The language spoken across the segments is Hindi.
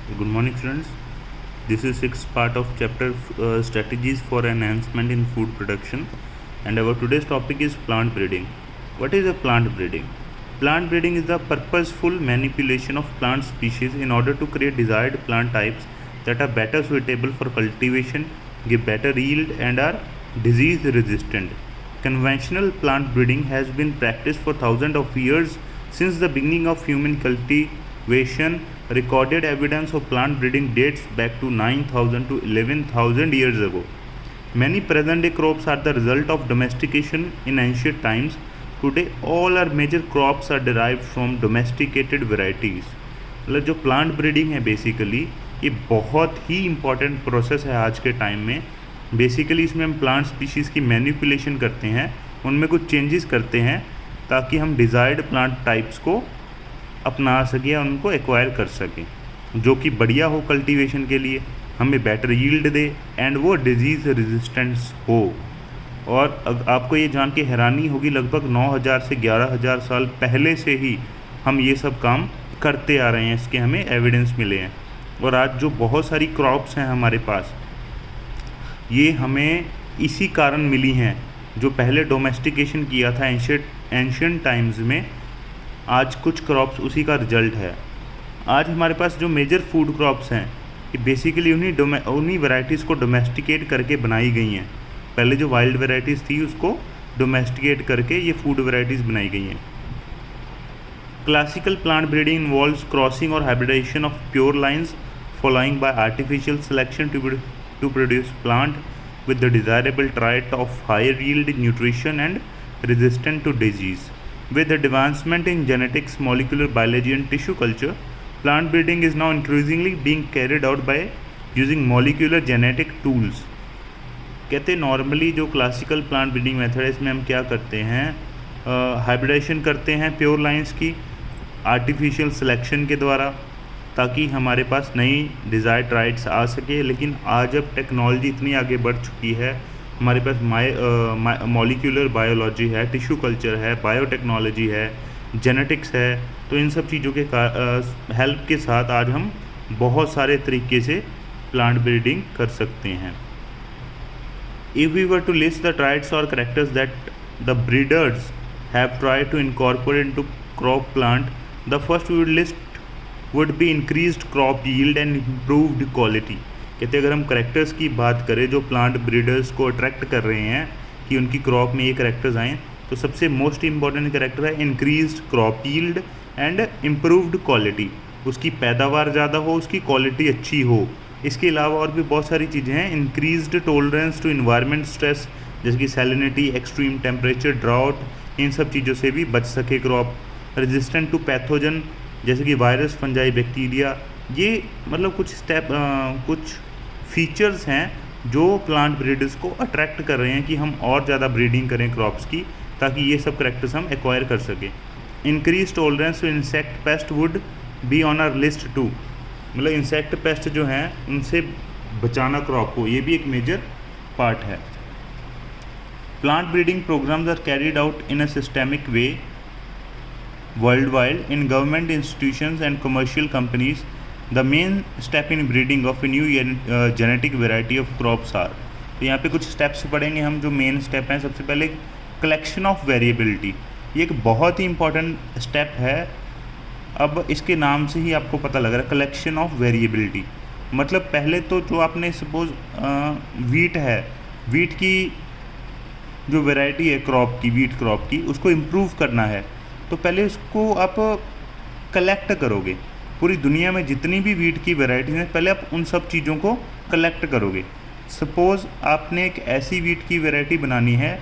Good morning, students. This is sixth part of chapter strategies for enhancement in food production, and our today's topic is plant breeding. What is a plant breeding? Plant breeding is the purposeful manipulation of plant species in order to create desired plant types that are better suitable for cultivation, give better yield, and are disease resistant. Conventional plant breeding has been practiced for thousands of years since the beginning of human cultivation. Recorded evidence of plant breeding dates back to 9,000 to 11,000 years ago. Many present day crops are the result of domestication in ancient times. Today, all our major crops are derived from domesticated varieties. मतलब जो प्लांट ब्रीडिंग है बेसिकली ये बहुत ही इम्पॉर्टेंट प्रोसेस है आज के टाइम में. बेसिकली इसमें हम प्लांट स्पीशीज़ की मैनिपुलेशन करते हैं, उनमें कुछ चेंजेस करते हैं ताकि हम डिज़ायर्ड प्लांट टाइप्स को अपना सकें या उनको एक्वायर कर सकें, जो कि बढ़िया हो कल्टीवेशन के लिए, हमें बेटर यील्ड दे एंड वो डिजीज़ रेजिस्टेंस हो. और आपको ये जान के हैरानी होगी, लगभग 9,000 से 11,000 साल पहले से ही हम ये सब काम करते आ रहे हैं, इसके हमें एविडेंस मिले हैं. और आज जो बहुत सारी क्रॉप्स हैं हमारे पास, ये हमें इसी कारण मिली हैं. जो पहले डोमेस्टिकेशन किया था एंशिएंट टाइम्स में, आज कुछ क्रॉप्स उसी का रिजल्ट है. आज हमारे पास जो मेजर फूड क्रॉप्स हैं ये बेसिकली उन्हीं वैरायटीज़ को डोमेस्टिकेट करके बनाई गई हैं. पहले जो वाइल्ड वैरायटीज़ थी उसको डोमेस्टिकेट करके ये फूड वैरायटीज़ बनाई गई हैं. Classical plant breeding involves crossing और hybridisation of pure lines following by artificial selection to produce plant with the desirable trait of higher yield, nutrition and resistant to disease. With the advancement in genetics, molecular biology and tissue culture, plant breeding is now increasingly being carried out by using molecular genetic tools. कहते नॉर्मली जो क्लासिकल प्लांट ब्रीडिंग मेथड है इसमें हम क्या करते हैं, हाइब्रिडाइजेशन करते हैं प्योर लाइन्स की आर्टिफिशियल सिलेक्शन के द्वारा, ताकि हमारे पास नई डिज़ायर्ड ट्राइट्स आ सके. लेकिन आज अब टेक्नोलॉजी इतनी आगे बढ़ चुकी है, हमारे पास मॉलिक्यूलर बायोलॉजी है, टिश्यू कल्चर है, बायोटेक्नोलॉजी है, जेनेटिक्स है. तो इन सब चीज़ों के हेल्प के साथ आज हम बहुत सारे तरीके से प्लांट ब्रीडिंग कर सकते हैं. If we were to list the traits और characters that the breeders have tried to incorporate into crop plant, the first we would list would be increased crop yield and improved quality. कहते अगर हम करेक्टर्स की बात करें जो प्लांट ब्रीडर्स को अट्रैक्ट कर रहे हैं कि उनकी क्रॉप में ये करेक्टर्स आएँ, तो सबसे मोस्ट इंपॉर्टेंट करेक्टर है increased crop yield and improved quality. उसकी पैदावार ज़्यादा हो, उसकी क्वालिटी अच्छी हो. इसके अलावा और भी बहुत सारी चीज़ें हैं. Increased tolerance to environment stress, जैसे कि सैलिनिटी, एक्सट्रीम टेम्परेचर, ड्राउट, इन सब चीज़ों से भी बच सके क्रॉप. रेजिस्टेंट टू पैथोजन, जैसे कि वायरस, फंजाई, बैक्टीरिया. ये मतलब कुछ फीचर्स हैं जो प्लांट ब्रीडर्स को अट्रैक्ट कर रहे हैं कि हम और ज़्यादा ब्रीडिंग करें क्रॉप्स की, ताकि ये सब करेक्टर्स हम एक्वायर कर सकें. Increase tolerance to insect pest would be on our list too. मतलब इंसेक्ट पेस्ट जो हैं उनसे बचाना क्रॉप को, ये भी एक मेजर पार्ट है. Plant breeding programmes are carried out in a systemic way worldwide in government institutions and commercial companies. The main step in breeding of a new genetic variety of crops are. तो यहाँ पे कुछ स्टेप्स पढ़ेंगे हम. जो मेन स्टेप हैं, सबसे पहले कलेक्शन ऑफ वेरिएबिलिटी. ये एक बहुत ही इंपॉर्टेंट स्टेप है. अब इसके नाम से ही आपको पता लग रहा है कलेक्शन ऑफ वेरिएबिलिटी. मतलब पहले तो जो आपने सपोज वीट है, वीट की जो वेराइटी है क्रॉप की, वीट क्रॉप की, उसको इम्प्रूव करना है तो पहले उसको आप कलेक्ट करोगे. पूरी दुनिया में जितनी भी वीट की वैरायटी हैं, पहले आप उन सब चीज़ों को कलेक्ट करोगे. सपोज़ आपने एक ऐसी वीट की वैरायटी बनानी है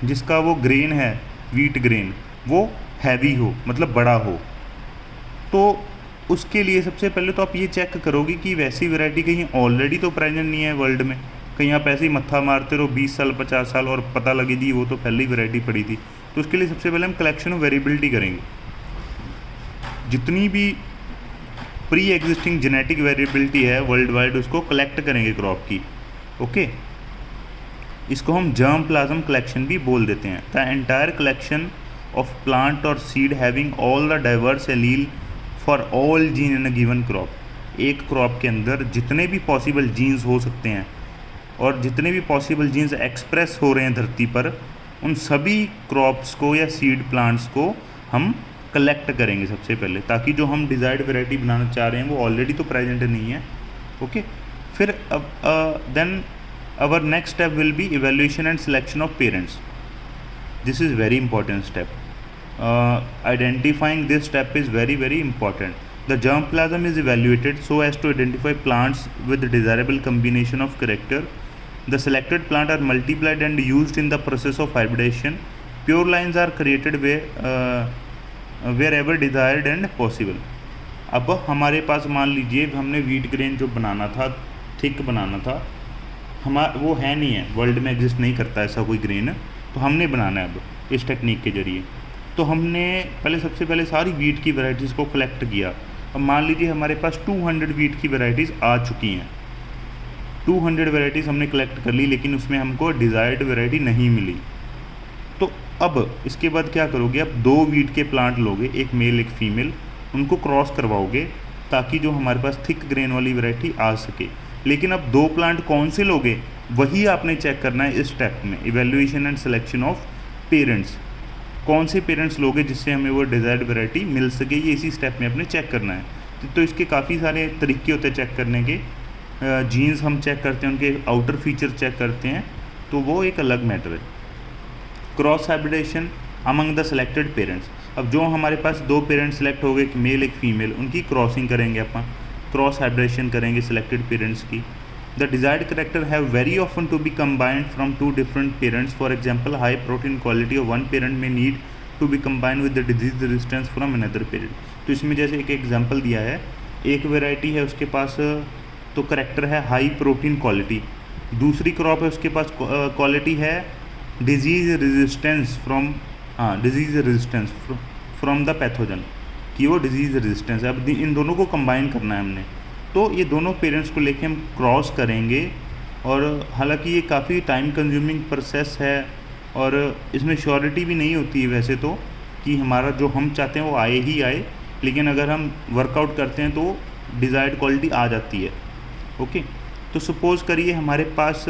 जिसका वो ग्रेन है, वीट ग्रेन, वो हैवी हो, मतलब बड़ा हो. तो उसके लिए सबसे पहले तो आप ये चेक करोगे कि वैसी वैरायटी कहीं ऑलरेडी तो प्रेजेंट नहीं है वर्ल्ड में. कहीं आप ऐसे ही मत्था मारते रहो 20 साल 50 साल और पता लगे जी वो तो पहले ही वैरायटी पड़ी थी. तो उसके लिए सबसे पहले हम कलेक्शन ऑफ वेरिएबिलिटी करेंगे. जितनी भी प्री एग्जिस्टिंग जेनेटिक वेरिएबिलिटी है वर्ल्ड वाइड, उसको कलेक्ट करेंगे क्रॉप की. ओके, इसको हम जर्म प्लाज्म कलेक्शन भी बोल देते हैं. The entire collection of plant और seed having all the diverse allele for all gene in a given crop. एक क्रॉप के अंदर जितने भी पॉसिबल जीन्स हो सकते हैं और जितने भी पॉसिबल जीन्स एक्सप्रेस हो रहे हैं धरती पर, उन सभी क्रॉप्स को या सीड प्लांट्स को हम कलेक्ट करेंगे सबसे पहले, ताकि जो हम डिज़ायर्ड वैरायटी बनाना चाह रहे हैं वो ऑलरेडी तो प्रेजेंट नहीं है। ओके, फिर अब then our next step will be evaluation and selection of parents. This is very important step. Identifying this step is very very important. The germplasm is evaluated so as to identify plants with the desirable combination of character. The selected plant are multiplied and used in the process of hybridization. Pure lines are created wherever desired and possible. अब हमारे पास मान लीजिए हमने व्हीट ग्रेन जो बनाना था, थिक बनाना था, वो है नहीं है, वर्ल्ड में एग्जिस्ट नहीं करता ऐसा कोई ग्रेन, तो हमने बनाना है अब इस टेक्निक के जरिए। तो हमने सबसे पहले सारी वीट की वैरायटीज़ को कलेक्ट किया। अब मान लीजिए हमारे पास 200 वीट की वैरायटीज़ आ चुकी हैं, 200 वैरायटीज़ हमने कलेक्ट कर ली, लेकिन उसमें हमको डिज़ायर्ड वैरायटी नहीं मिली। तो अब इसके बाद क्या करोगे, अब 2 वीट के प्लांट लोगे, एक मेल एक फीमेल, उनको क्रॉस करवाओगे ताकि जो हमारे पास थिक ग्रेन वाली वैरायटी आ सके। लेकिन अब 2 प्लांट कौन से लोगे, वही आपने चेक करना है इस स्टेप में, evaluation and selection of parents. कौन से पेरेंट्स लोगे जिससे हमें वो डिज़ायर्ड वैरायटी मिल सके, ये इसी स्टेप में अपने चेक करना है। तो इसके काफ़ी सारे तरीके होते हैं चेक करने के। जीन्स हम चेक करते हैं, उनके आउटर फीचर चेक करते हैं, तो वो एक अलग मैटर है। Cross hybridisation among the selected parents. अब जो हमारे पास 2 पेरेंट्स सेलेक्ट हो गए, एक मेल एक फीमेल, उनकी क्रॉसिंग करेंगे अपन, क्रॉस हाइब्रिडेशन करेंगे सेलेक्टेड पेरेंट्स की। The desired character have very often to be combined from 2 different parents. For example, high protein quality of one parent may need to be combined with the disease resistance from another parent. तो इसमें जैसे एक एग्जांपल दिया है, एक वैरायटी है उसके पास तो करेक्टर है हाई प्रोटीन क्वालिटी, दूसरी क्रॉप है उसके पास क्वालिटी है disease resistance from the pathogen, कि वो डिजीज़ रेजिस्टेंस है। अब इन दोनों को कंबाइन करना है हमने, तो ये दोनों पेरेंट्स को लेके हम क्रॉस करेंगे। और हालांकि ये काफ़ी टाइम कंज्यूमिंग प्रोसेस है और इसमें श्योरिटी भी नहीं होती है वैसे तो कि हमारा जो हम चाहते हैं वो आए ही आए, लेकिन अगर हम वर्कआउट करते हैं तो डिज़ायर्ड क्वालिटी आ जाती है। ओके, तो सपोज़ करिए हमारे पास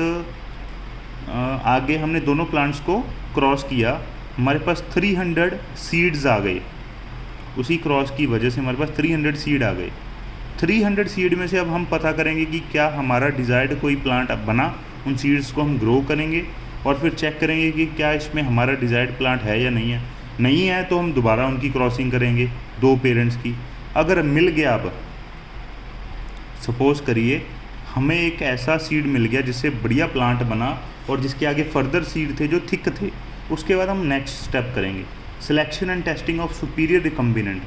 आगे हमने दोनों प्लांट्स को क्रॉस किया, हमारे पास 300 सीड्स आ गए, उसी क्रॉस की वजह से हमारे पास 300 सीड आ गए। 300 सीड में से अब हम पता करेंगे कि क्या हमारा डिज़ायर्ड कोई प्लांट बना, उन सीड्स को हम ग्रो करेंगे और फिर चेक करेंगे कि क्या इसमें हमारा डिज़ायर्ड प्लांट है या नहीं है। नहीं है तो हम दोबारा उनकी क्रॉसिंग करेंगे 2 पेरेंट्स की। अगर मिल गया, अब सपोज़ करिए हमें एक ऐसा सीड मिल गया जिससे बढ़िया प्लांट बना और जिसके आगे फर्दर सीड थे जो थिक थे, उसके बाद हम नेक्स्ट स्टेप करेंगे selection and testing of superior recombinant.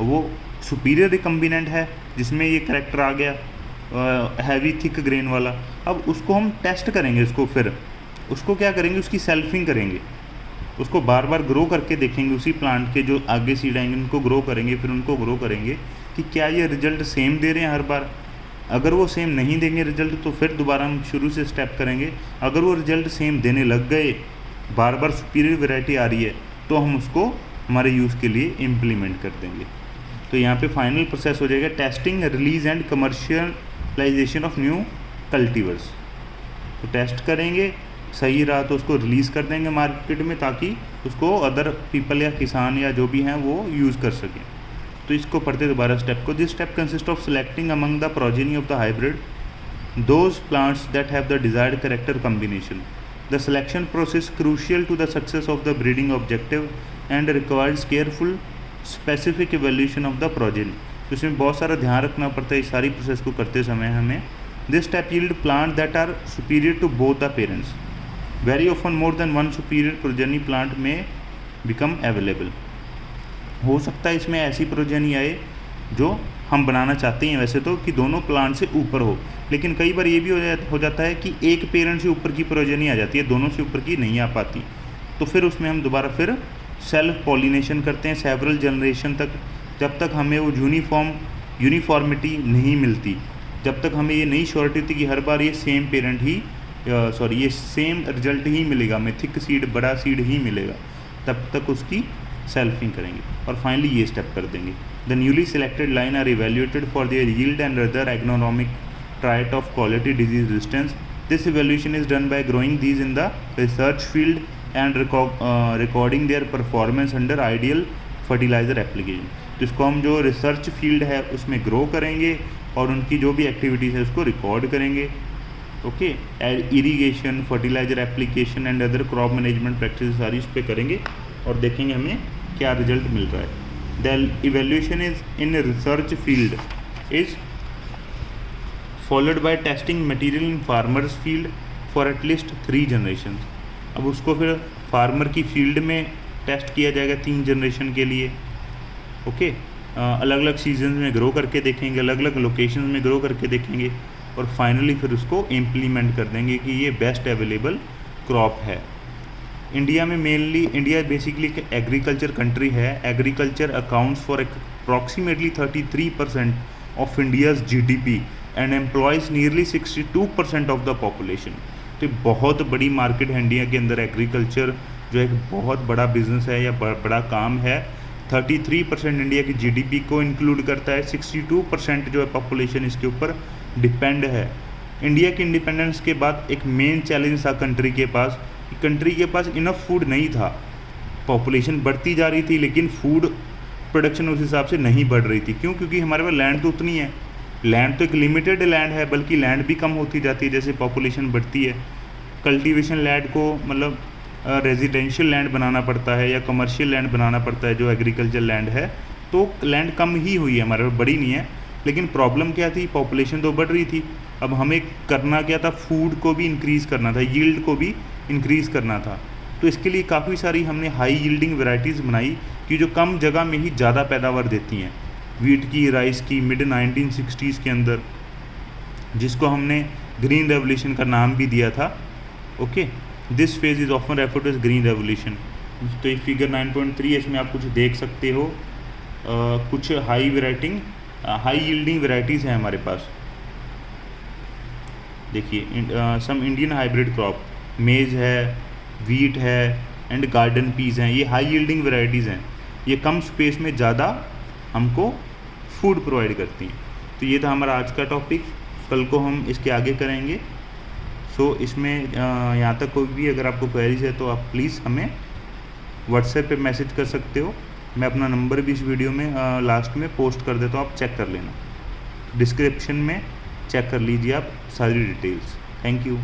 वो सुपीरियर रिकम्बिनेंट है जिसमें ये करैक्टर आ गया हैवी थिक ग्रेन वाला। अब उसको हम टेस्ट करेंगे, फिर उसको क्या करेंगे, उसकी सेल्फिंग करेंगे, उसको बार बार ग्रो करके देखेंगे, उसी प्लांट के जो आगे सीड आएंगे उनको ग्रो करेंगे, फिर उनको ग्रो करेंगे कि क्या ये रिजल्ट सेम दे रहे हैं हर बार। अगर वो सेम नहीं देंगे रिजल्ट तो फिर दोबारा हम शुरू से स्टेप करेंगे। अगर वो रिजल्ट सेम देने लग गए, बार बार सुपीरियर वैरायटी आ रही है, तो हम उसको हमारे यूज़ के लिए इम्प्लीमेंट कर देंगे। तो यहाँ पे फाइनल प्रोसेस हो जाएगा testing, release and commercialisation of new cultivars. तो टेस्ट करेंगे, सही रहा तो उसको रिलीज़ कर देंगे मार्केट में, ताकि उसको अदर पीपल या किसान या जो भी हैं वो यूज़ कर सकें। तो इसको पढ़ते दोबारा स्टेप को। This step consist of selecting among the progeny of the hybrid those plants that have the desired character combination. The selection process crucial to the success of the breeding objective and requires careful specific evaluation of the progeny. तो इसमें बहुत सारा ध्यान रखना पड़ता है इस सारी प्रोसेस को करते समय हमें। This step yield plant that are superior to both the parents. Very often more than one superior progeny plant may become available. हो सकता है इसमें ऐसी प्रोजेनी आए जो हम बनाना चाहते हैं वैसे तो, कि दोनों प्लांट से ऊपर हो, लेकिन कई बार ये भी हो जाता है कि एक पेरेंट से ऊपर की प्रोजेनी आ जाती है, दोनों से ऊपर की नहीं आ पाती। तो फिर उसमें हम दोबारा फिर सेल्फ पॉलिनेशन करते हैं सेवरल जनरेशन तक, जब तक हमें वो यूनिफॉर्मिटी नहीं मिलती, जब तक हमें ये नहीं श्योरिटी होती कि हर बार ये सेम पेरेंट ही ये सेम रिजल्ट ही मिलेगा, हमें थिक सीड बड़ा सीड ही मिलेगा, तब तक उसकी सेल्फिंग करेंगे और फाइनली ये स्टेप कर देंगे। The newly selected line are evaluated for their yield and other agronomic trait of quality disease resistance. This evaluation is done by growing these in the research field and recording their performance under ideal fertiliser application. तो इसको हम जो रिसर्च फील्ड है उसमें ग्रो करेंगे और उनकी जो भी एक्टिविटीज़ है उसको रिकॉर्ड करेंगे। Okay, irrigation, fertiliser application and other crop management practice सारी इस पर करेंगे और देखेंगे हमें क्या रिजल्ट मिल रहा है। The evaluation is in research field is followed by testing material in farmers field for at least 3 generation. अब उसको फिर फार्मर की फील्ड में टेस्ट किया जाएगा 3 जनरेशन के लिए। ओके, अलग अलग सीजन में ग्रो करके देखेंगे, अलग अलग लोकेशन में ग्रो करके देखेंगे और फाइनली फिर उसको इम्प्लीमेंट कर देंगे कि ये बेस्ट अवेलेबल क्रॉप है। इंडिया में मेनली, इंडिया बेसिकली एक एग्रीकल्चर कंट्री है। Agriculture accounts for approximately 33% of India's GDP and employees nearly 62% of the population. तो बहुत बड़ी मार्केट है इंडिया के अंदर। एग्रीकल्चर जो एक बहुत बड़ा बिजनेस है या बड़ा काम है। 33% इंडिया की जीडीपी को इंक्लूड करता है। 62% जो है पॉपुलेशन इसके ऊपर डिपेंड है। इंडिया के इंडिपेंडेंस के बाद एक मेन चैलेंज था कंट्री के पास इनफ फूड नहीं था। पॉपुलेशन बढ़ती जा रही थी लेकिन फूड प्रोडक्शन उस हिसाब से नहीं बढ़ रही थी। क्यों? क्योंकि हमारे पास लैंड तो उतनी है, लैंड तो एक लिमिटेड लैंड है, बल्कि लैंड भी कम होती जाती है जैसे पॉपुलेशन बढ़ती है। कल्टीवेशन लैंड को मतलब रेजिडेंशियल लैंड बनाना पड़ता है या कमर्शियल लैंड बनाना पड़ता है जो एग्रीकल्चर लैंड है, तो लैंड कम ही हुई है हमारे पास, बड़ी नहीं है। लेकिन प्रॉब्लम क्या थी? पॉपुलेशन तो बढ़ रही थी। अब हमें करना क्या था? फूड को भी इंक्रीज़ करना था, यील्ड को भी इंक्रीज़ करना था। तो इसके लिए काफ़ी सारी हमने हाई यील्डिंग वैरायटीज़ बनाई कि जो कम जगह में ही ज़्यादा पैदावार देती हैं। वीट की, राइस की, मिड 1960s के अंदर, जिसको हमने ग्रीन रेवोल्यूशन का नाम भी दिया था। Okay, this phase is often referred as green revolution. तो ये फिगर 9.3 इसमें आप कुछ देख सकते हो। कुछ हाई यील्डिंग वैरायटीज़ हैं हमारे पास। देखिए, सम इंडियन हाइब्रिड क्रॉप, मेज़ है, वीट है एंड गार्डन पीस हैं। ये हाई यील्डिंग वैरायटीज़ हैं। ये कम स्पेस में ज़्यादा हमको फूड प्रोवाइड करती हैं। तो ये था हमारा आज का टॉपिक। कल को हम इसके आगे करेंगे। सो इसमें यहाँ तक कोई भी अगर आपको क्वेरीज है तो आप प्लीज़ हमें व्हाट्सएप पे मैसेज कर सकते हो। मैं अपना नंबर भी इस वीडियो में लास्ट में पोस्ट कर देता हूँ, आप चेक कर लेना। डिस्क्रिप्शन में चेक कर लीजिए आप सारी डिटेल्स। Thank you.